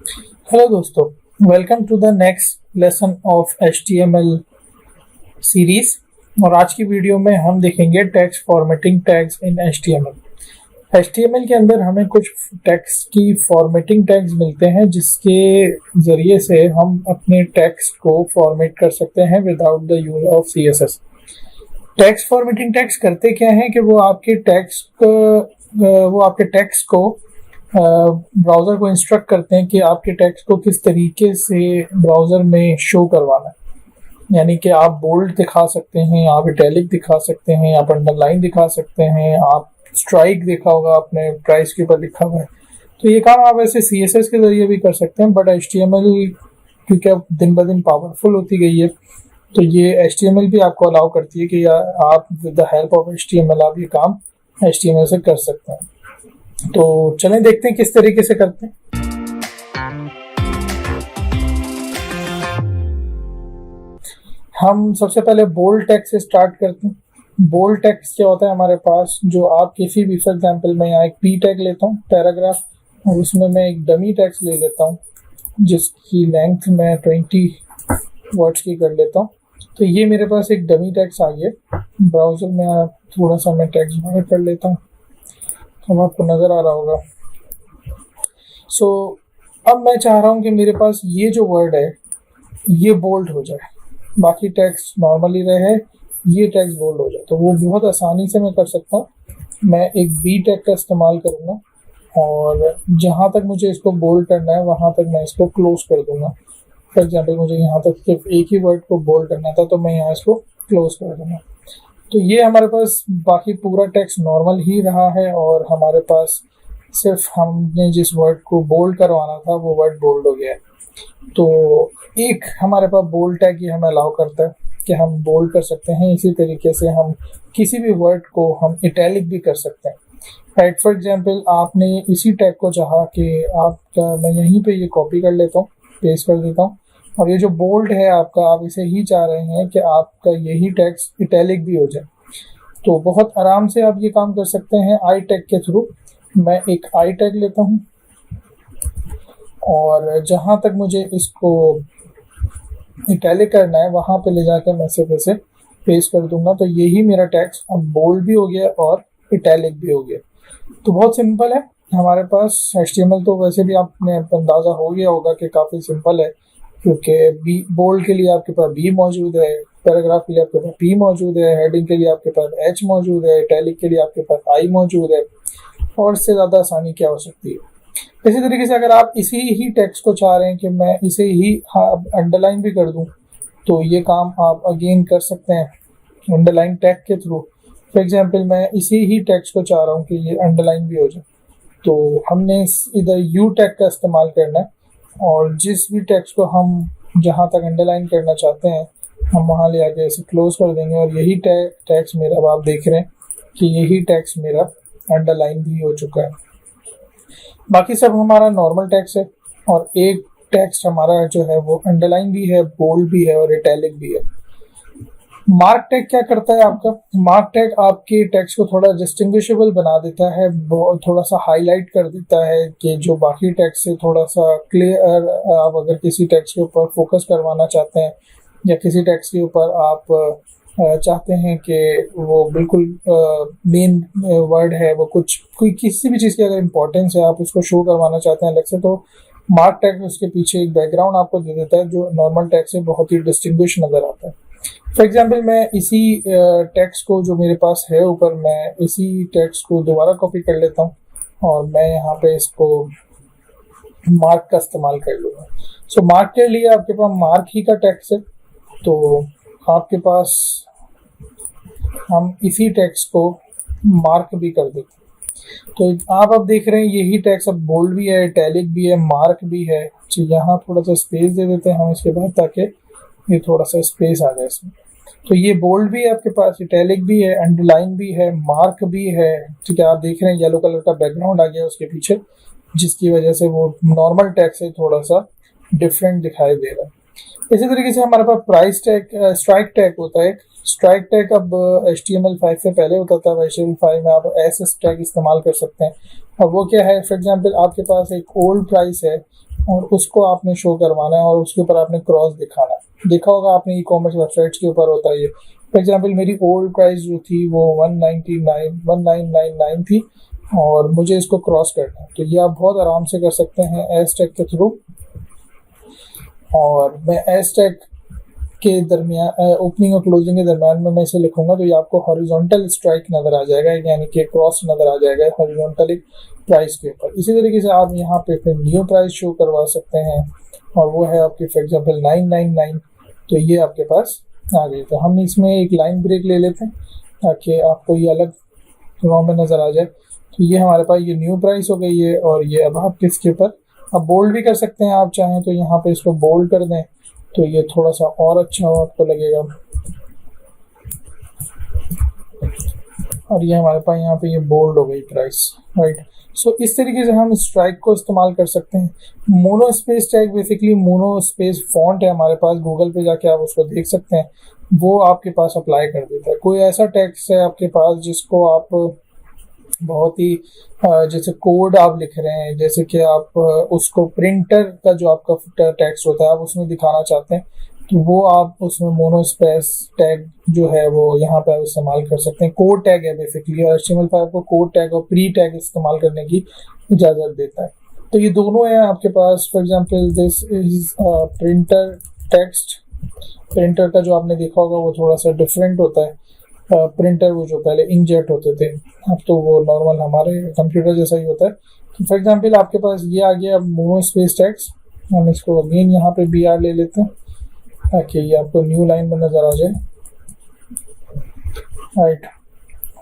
Hello दोस्तों, welcome to the next lesson of HTML series. और आज की वीडियो में हम देखेंगे text formatting tags in HTML। HTML के अंदर हमें कुछ टेक्स्ट की फॉर्मेटिंग टैग्स मिलते हैं जिसके ज़रिए से हम अपने टेक्स्ट को फॉर्मेट कर सकते हैं without the use of CSS। Text formatting tags करते क्या हैं कि वो आपके टेक्स्ट को ब्राउज़र को इंस्ट्रक्ट करते हैं कि आपके टेक्स्ट को किस तरीके से ब्राउज़र में शो करवाना है। यानी कि आप बोल्ड दिखा सकते हैं, आप इटैलिक दिखा सकते हैं, आप अंडरलाइन दिखा सकते हैं, आप स्ट्राइक देखा होगा आपने, प्राइस के ऊपर लिखा हुआ है। तो ये काम आप ऐसे CSS के ज़रिए भी कर सकते हैं, बट HTML क्योंकि अब दिन ब दिन पावरफुल होती गई है तो ये HTML भी आपको अलाउ करती है कि आप with the help of HTML आप ये काम HTML से कर सकते हैं। तो चलें देखते हैं किस तरीके से करते हैं। हम सबसे पहले बोल्ड टेक्स्ट से स्टार्ट करते हैं। बोल्ड टेक्स्ट क्या होता है हमारे पास, जो आप किसी भी, फॉर एग्जांपल मैं यहाँ एक P टैग लेता हूँ पैराग्राफ, और उसमें मैं एक डमी टेक्स्ट ले लेता हूँ जिसकी लेंथ मैं 20 वर्ड्स की कर लेता हूँ। तो ये मेरे पास एक डमी टेक्स्ट आ गया। ब्राउज़र में आप थोड़ा सा मैं टेक्स्ट बड़ा कर लेता हूँ तो आपको नज़र आ रहा होगा। सो अब मैं चाह रहा हूँ कि मेरे पास ये जो वर्ड है ये बोल्ड हो जाए, बाकी टेक्स्ट नॉर्मली रहे, ये टेक्स्ट बोल्ड हो जाए। तो वो बहुत आसानी से मैं कर सकता हूँ। मैं एक B टैग का इस्तेमाल करूँगा और जहाँ तक मुझे इसको बोल्ड करना है वहाँ तक मैं इसको क्लोज कर दूँगा। फॉर एग्जाम्पल मुझे यहाँ तक सिर्फ एक ही वर्ड को बोल्ड करना था तो मैं यहाँ इसको क्लोज कर दूँगा। तो ये हमारे पास बाकी पूरा टेक्स्ट नॉर्मल ही रहा है और हमारे पास सिर्फ हमने जिस वर्ड को बोल्ड करवाना था वो वर्ड बोल्ड हो गया है। तो एक हमारे पास बोल्ड टैग ये हमें अलाउ करता है कि हम बोल्ड कर सकते हैं। इसी तरीके से हम किसी भी वर्ड को हम इटैलिक भी कर सकते हैं। राइट, फॉर एग्जांपल आपने इसी टैग को चाहा कि आपका, मैं यहीं पे ये कॉपी कर लेता हूँ, पेस्ट कर देता हूँ, और ये जो बोल्ड है आपका, आप इसे ही चाह रहे हैं कि आपका यही टेक्स्ट इटैलिक भी हो जाए। तो बहुत आराम से आप ये काम कर सकते हैं आई टैग के थ्रू। मैं एक आई टैग लेता हूँ और जहाँ तक मुझे इसको इटैलिक करना है वहाँ पे ले जाकर मैं सिर्फ इसे पेस्ट कर दूंगा। तो यही मेरा टेक्स्ट अब बोल्ड भी हो गया और इटैलिक भी हो गया। तो बहुत सिंपल है हमारे पास HTML। तो वैसे भी आपने अंदाज़ा हो गया होगा कि काफ़ी सिंपल है, क्योंकि बोल्ड के लिए आपके पास B मौजूद है, पैराग्राफ के लिए आपके पास P मौजूद है, हेडिंग के लिए आपके पास H मौजूद है, इटैलिक के लिए आपके पास I मौजूद है, और इससे ज़्यादा आसानी क्या हो सकती है। इसी तरीके से अगर आप इसी ही टेक्स्ट को चाह रहे हैं कि मैं इसे ही अंडरलाइन भी कर दूं तो ये काम आप अगेन कर सकते हैं अंडरलाइन टैग के थ्रू। फॉर एग्जांपल मैं इसी ही टेक्स्ट को चाह रहा हूँ कि ये अंडरलाइन भी हो जाए, तो हमने इधर U टैग का इस्तेमाल करना है और जिस भी टेक्स्ट को हम जहाँ तक अंडरलाइन करना चाहते हैं हम वहाँ ले आके इसे क्लोज कर देंगे और यही टेक्स्ट मेरा, अब आप देख रहे हैं कि यही टेक्स्ट मेरा अंडरलाइन भी हो चुका है। बाकी सब हमारा नॉर्मल टेक्स्ट है और एक टेक्स्ट हमारा जो है वो अंडरलाइन भी है, बोल्ड भी है और इटैलिक भी है। मार्क टैग क्या करता है आपका? मार्क टैग आपके टेक्स्ट को थोड़ा डिस्टिंग्विशेबल बना देता है, थोड़ा सा हाईलाइट कर देता है कि जो बाकी टेक्स्ट से थोड़ा सा क्लियर, आप अगर किसी टेक्स्ट के ऊपर फोकस करवाना चाहते हैं या किसी टेक्स्ट के ऊपर आप चाहते हैं कि वो बिल्कुल मेन वर्ड है, वो कोई किसी भी चीज़ की अगर इम्पोर्टेंस है आप उसको शो करवाना चाहते हैं अलग से, तो मार्क टैग उसके पीछे एक बैकग्राउंड आपको दे देता है जो नॉर्मल टैग से बहुत ही डिस्टिंग्विश नज़र आता है। फॉर एग्जाम्पल मैं इसी टेक्स्ट को जो मेरे पास है ऊपर, मैं इसी टेक्स्ट को दोबारा कॉपी कर लेता हूँ और मैं यहाँ पे इसको मार्क का इस्तेमाल कर लूँगा। सो मार्क के लिए आपके पास मार्क ही का टेक्स्ट है, तो आपके पास हम इसी टेक्स्ट को मार्क भी कर देते हैं। तो आप अब देख रहे हैं यही टेक्स्ट अब बोल्ड भी है, इटैलिक भी है, मार्क भी है। तो यहाँ थोड़ा सा स्पेस दे देते हैं हम इसके बाद ताकि ये थोड़ा सा स्पेस आ जाए इसमें। तो ये बोल्ड भी है आपके पास, इटैलिक भी है, अंडरलाइन भी है, मार्क भी है। ठीक है, आप देख रहे हैं येलो कलर का बैकग्राउंड आ गया उसके पीछे जिसकी वजह से वो नॉर्मल टेक्स्ट से थोड़ा सा डिफरेंट दिखाई दे रहा है। इसी तरीके से हमारे पास प्राइस टैग, स्ट्राइक टैग होता है। स्ट्राइक टैग अब HTML5 से पहले होता था, HTML5 में आप SS टैग इस्तेमाल कर सकते हैं। और वो क्या है, फॉर एग्जांपल आपके पास एक ओल्ड प्राइस है और उसको आपने शो करवाना है और उसके ऊपर आपने क्रॉस दिखाना है। देखा होगा आपने ई कॉमर्स वेबसाइट्स के ऊपर होता है ये। फॉर एग्जाम्पल मेरी ओल्ड प्राइस जो थी वो 1999 थी और मुझे इसको क्रॉस करना है, तो ये आप बहुत आराम से कर सकते हैं एस टैग के थ्रू। और मैं एस टैग के दरमियान ओपनिंग और क्लोजिंग के दरमियान में मैं इसे लिखूंगा तो ये आपको हॉरिजॉन्टल स्ट्राइक नज़र आ जाएगा, यानी कि क्रॉस नज़र आ जाएगा हॉरिजॉन्टली प्राइस के ऊपर। इसी तरीके से आप यहाँ पे फिर न्यू प्राइस शो करवा सकते हैं और वो है आपकी फॉर एग्जाम्पल 999, तो ये आपके पास आ गई। तो हम इसमें एक लाइन ब्रेक ले लेते हैं ताकि आपको ये अलग रो में नज़र आ जाए। तो ये हमारे पास ये न्यू प्राइस हो गई है और ये अब आप किसके ऊपर अब बोल्ड भी कर सकते हैं, आप चाहें तो यहाँ पे इसको बोल्ड कर दें तो ये थोड़ा सा और अच्छा आपको लगेगा। और ये हमारे पास यहाँ पे ये बोल्ड हो गई प्राइस, राइट। सो इस तरीके से हम स्ट्राइक को इस्तेमाल कर सकते हैं। Mono space tag basically mono space font है हमारे पास, गूगल पे जाके आप उसको देख सकते हैं, वो आपके पास अप्लाई कर देता है। कोई ऐसा टेक्स्ट है आपके पास जिसको आप बहुत ही जैसे कोड आप लिख रहे हैं, जैसे कि आप उसको प्रिंटर का जो आपका टेक्स्ट होता है आप उसमें दिखाना चाहते हैं, तो वो आप उसमें मोनो स्पेस टैग जो है वो यहाँ पे आप इस्तेमाल कर सकते हैं। कोड टैग है बेसिकली, और HTML5 को कोड टैग और प्री टैग इस्तेमाल करने की इजाज़त देता है। तो ये दोनों हैं आपके पास। For example this is printer text. Printer का जो आपने देखा होगा वो थोड़ा सा डिफरेंट होता है। प्रिंटर वो जो पहले इंकजेट होते थे, अब तो वो नॉर्मल हमारे कंप्यूटर जैसा ही होता है। तो फॉर एग्जांपल आपके पास ये आ गया अब मोनो स्पेस टेक्स्ट। हम इसको अगेन यहाँ पे BR ले लेते हैं ताकि ये आपको न्यू लाइन में नज़र आ जाए, राइट।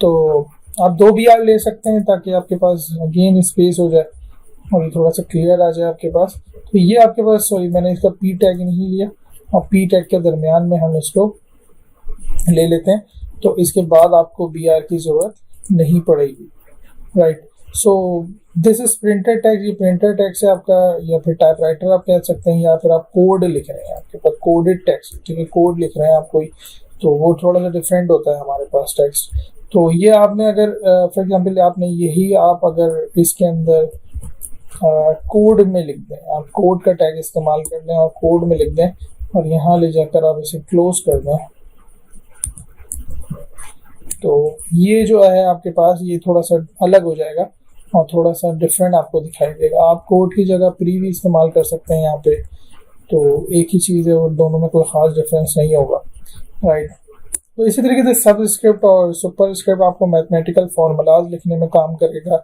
तो आप 2 BR ले सकते हैं ताकि आपके पास अगेन स्पेस हो जाए और ये थोड़ा सा क्लियर आ जाए आपके पास। तो ये आपके पास, सॉरी मैंने इसका P टैग नहीं लिया, और P टैग के दरमियान में हम इसको ले लेते हैं, तो इसके बाद आपको BR की ज़रूरत नहीं पड़ेगी, right. So this is printer tag. ये प्रिंटर टैग से आपका, या फिर टाइपराइटर आप कह सकते हैं, या फिर आप कोड लिख रहे हैं, आपके पास कोडेड टेक्स्ट, ठीक है, कोड लिख रहे हैं आप कोई, तो वो थोड़ा सा डिफरेंट होता है हमारे पास टेक्स्ट। तो ये आपने अगर फॉर एग्जांपल आपने यही आप अगर इसके अंदर कोड में लिख दें, आप कोड का टैग इस्तेमाल कर दें और कोड में लिख दें और यहाँ ले जाकर आप इसे क्लोज कर दें, तो ये जो है आपके पास ये थोड़ा सा अलग हो जाएगा और थोड़ा सा डिफरेंट आपको दिखाई देगा। आप कोड की जगह प्री भी इस्तेमाल कर सकते हैं यहाँ पे, तो एक ही चीज़ है और दोनों में कोई ख़ास डिफरेंस नहीं होगा, राइट। तो इसी तरीके से सब स्क्रिप्ट और सुपर स्क्रिप्ट आपको मैथमेटिकल फार्मूलाज लिखने में काम करेगा,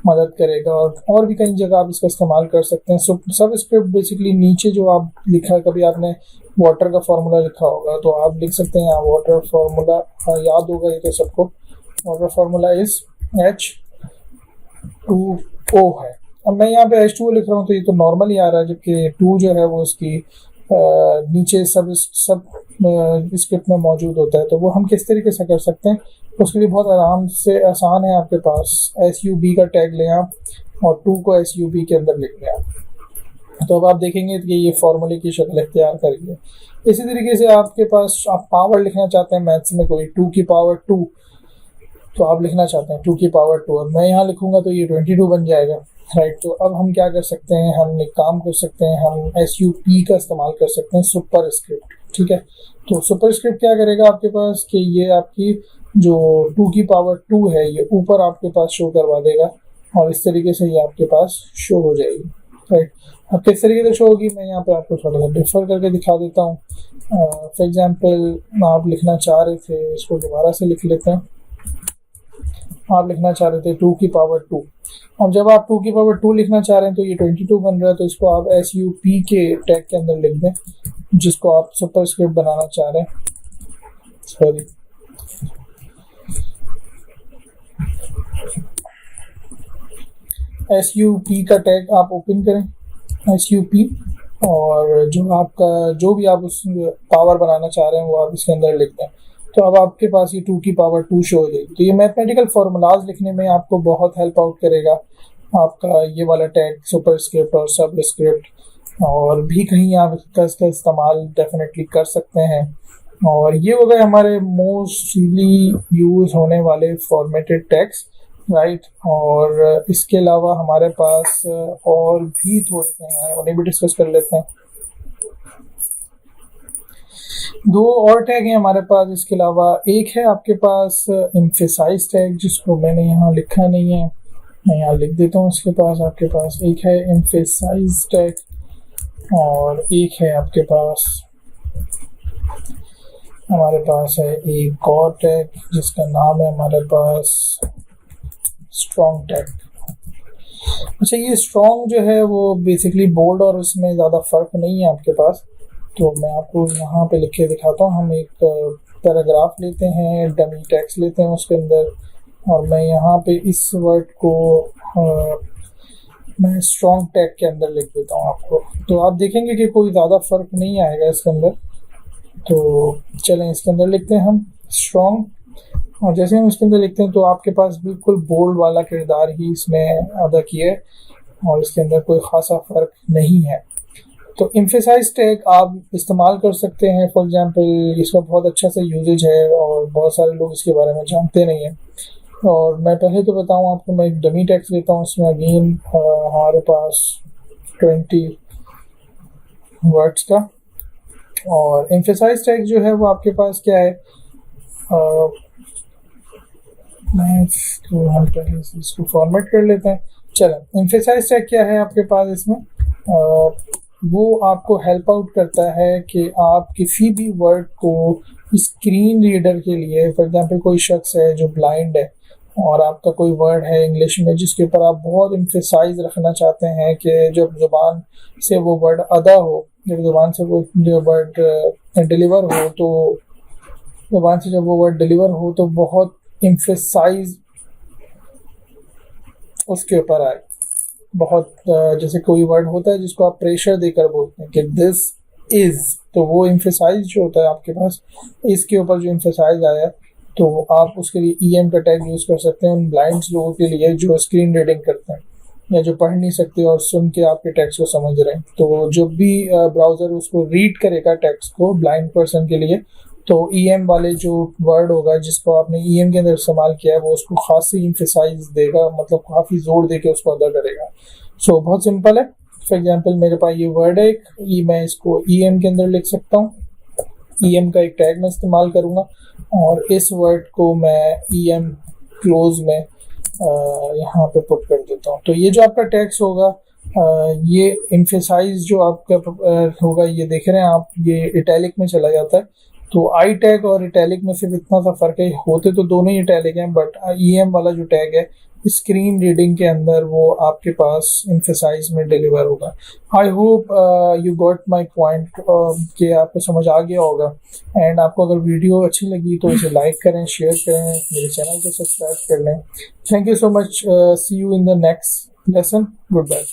मदद करेगा, और भी कई जगह आप इसका इस्तेमाल कर सकते हैं। सब स्क्रिप्ट बेसिकली नीचे जो आप लिखा, कभी आपने वाटर का फार्मूला लिखा होगा तो आप लिख सकते हैं वाटर फार्मूला, याद होगा ये तो सबको, वाटर फार्मूला इज H2O है। अब मैं यहाँ पे H2O लिख रहा हूँ तो ये तो नॉर्मल ही आ रहा है, जबकि 2 जो है वो उसकी नीचे सब स्क्रिप्ट में मौजूद होता है। तो वो हम किस तरीके से कर सकते हैं, उसके लिए बहुत आराम से आसान है। आपके पास SUB का टैग लें आप और 2 को SUB के अंदर लिख लें आप, तो अब आप देखेंगे कि ये फॉर्मूले की शक्ल इख्तियार करेगी। इसी तरीके से आपके पास आप पावर लिखना चाहते हैं मैथ्स में, कोई 2 की पावर 2, तो आप लिखना चाहते हैं 2 की पावर 2, और मैं यहाँ लिखूंगा तो ये 22 बन जाएगा, राइट। तो अब हम क्या कर सकते हैं, हम एक काम कर सकते हैं, हम SUP का इस्तेमाल कर सकते हैं, सुपर स्क्रिप्ट, ठीक है। तो सुपर स्क्रिप्ट क्या करेगा आपके पास कि ये आपकी जो 2 की पावर 2 है ये ऊपर आपके पास शो करवा देगा और इस तरीके से ये आपके पास शो हो जाएगी, राइट। अब किस तरीके से शो होगी मैं यहाँ पे आपको थोड़ा सा डिफर करके दिखा देता हूँ। फॉर एग्जांपल आप लिखना चाह रहे थे, इसको दोबारा से लिख लेते हैं, आप लिखना चाह रहे थे 2 की पावर 2। अब जब आप 2 की पावर 2 लिखना चाह रहे हैं तो ये 22 बन रहा है, तो इसको आप SUP के टैग के अंदर लिख दें जिसको आप सुपर स्क्रिप्ट बनाना चाह रहे हैं, सॉरी। SUP का टैग आप ओपन करें, SUP, और जो आपका जो भी आप उस पावर बनाना चाह रहे हैं वो आप इसके अंदर लिख दें, तो अब आपके पास ये 2 की पावर 2 शो हो जाएगी। तो ये मैथमेटिकल फार्मूलाज लिखने में आपको बहुत हेल्प आउट करेगा आपका ये वाला टैग सुपर स्क्रिप्ट और सब स्क्रिप्ट, और भी कहीं आप इसका इस्तेमाल डेफिनेटली कर सकते हैं। और ये हो गए हमारे मोस्टली यूज होने वाले फॉर्मेटेड टैग्स। राइट। और इसके अलावा हमारे पास और भी थोड़े से हैं, उन्हें भी डिस्कस कर लेते हैं। दो और टैग हैं हमारे पास इसके अलावा। एक है आपके पास एम्फेसाइज टैग, जिसको मैंने यहाँ लिखा नहीं है, मैं यहाँ लिख देता हूँ। इसके पास आपके पास एक है एम्फेसाइज टैग और एक है आपके पास हमारे पास है एक और टैग जिसका नाम है हमारे पास स्ट्रॉन्ग टैग। अच्छा, ये स्ट्रॉन्ग जो है वो बेसिकली बोल्ड और उसमें ज़्यादा फ़र्क नहीं है आपके पास, तो मैं आपको यहाँ पे लिख के दिखाता हूँ। हम एक पैराग्राफ लेते हैं, डमी टेक्स्ट लेते हैं उसके अंदर, और मैं यहाँ पे इस वर्ड को मैं स्ट्रॉन्ग टैग के अंदर लिख देता हूँ आपको। तो आप देखेंगे कि कोई ज़्यादा फ़र्क नहीं आएगा इसके अंदर। तो चलें इसके अंदर लिखते हैं हम स्ट्रॉन्ग, और जैसे हम इसके अंदर लिखते हैं तो आपके पास बिल्कुल बोल्ड वाला किरदार ही इसमें अदा किया है और इसके अंदर कोई ख़ासा फ़र्क नहीं है। तो एम्फेसाइज टैग आप इस्तेमाल कर सकते हैं। फॉर एग्जांपल इसका बहुत अच्छा सा यूजेज है और बहुत सारे लोग इसके बारे में जानते नहीं हैं। और मैं पहले तो बताऊं आपको, मैं एक डमी टेक्स्ट लेता हूँ, उसमें अगेन हमारे पास 20 वर्ड्स का। और एम्फेसाइज टैग जो है वो आपके पास क्या है, हम पहले से इसको फॉर्मेट कर लेते हैं। चलो, एम्फेसाइज टैग क्या है आपके पास इसमें, वो आपको हेल्प आउट करता है कि आप किसी भी वर्ड को स्क्रीन रीडर के लिए, फॉर एग्जांपल कोई शख्स है जो ब्लाइंड है और आपका कोई वर्ड है इंग्लिश में जिसके ऊपर आप बहुत एम्फेसाइज रखना चाहते हैं कि जब ज़ुबान से वो वर्ड अदा हो, जब ज़ुबान से वो जो वर्ड डिलीवर हो, तो ज़ुबान से जब वो वर्ड डिलीवर हो तो बहुत एम्फेसाइज उसके ऊपर आए। बहुत जैसे कोई वर्ड होता है जिसको आप प्रेशर देकर बोलते हैं कि दिस इज, तो वो एम्फेसाइज जो होता है आपके पास, इसके ऊपर जो एम्फेसाइज आया, तो आप उसके लिए ईएम का टैग यूज़ कर सकते हैं उन ब्लाइंड लोगों के लिए जो स्क्रीन रीडिंग करते हैं या जो पढ़ नहीं सकते और सुन के आपके टेक्स्ट को समझ रहे हैं। तो जब भी ब्राउज़र उसको रीड करेगा टेक्स्ट को ब्लाइंड पर्सन के लिए, तो ईएम वाले जो वर्ड होगा जिसको आपने ईएम के अंदर इस्तेमाल किया है वो उसको खासी एम्फेसाइज देगा, मतलब काफ़ी जोर दे के उसको अदा करेगा। सो बहुत सिंपल है। फॉर एग्जांपल मेरे पास ये वर्ड है, मैं इसको ईएम के अंदर लिख सकता हूँ। ईएम का एक टैग मैं इस्तेमाल करूँगा और इस वर्ड को मैं ईएम क्लोज में यहाँ पे पुट कर देता हूँ। तो ये जो आपका टैक्स होगा, ये एम्फेसाइज जो आपका होगा, ये देख रहे हैं आप, ये इटैलिक में चला जाता है। तो आई टैग और इटैलिक में सिर्फ इतना सा फ़र्क है, होते तो दोनों ही इटैलिक हैं, बट ईएम वाला जो टैग है स्क्रीन रीडिंग के अंदर वो आपके पास एम्फेसाइज में डिलीवर होगा। I hope you got my point, कि आपको समझ आ गया होगा। एंड आपको अगर वीडियो अच्छी लगी तो इसे लाइक करें, शेयर करें, मेरे चैनल को सब्सक्राइब कर लें। Thank you so much, see you in the next lesson, good bye.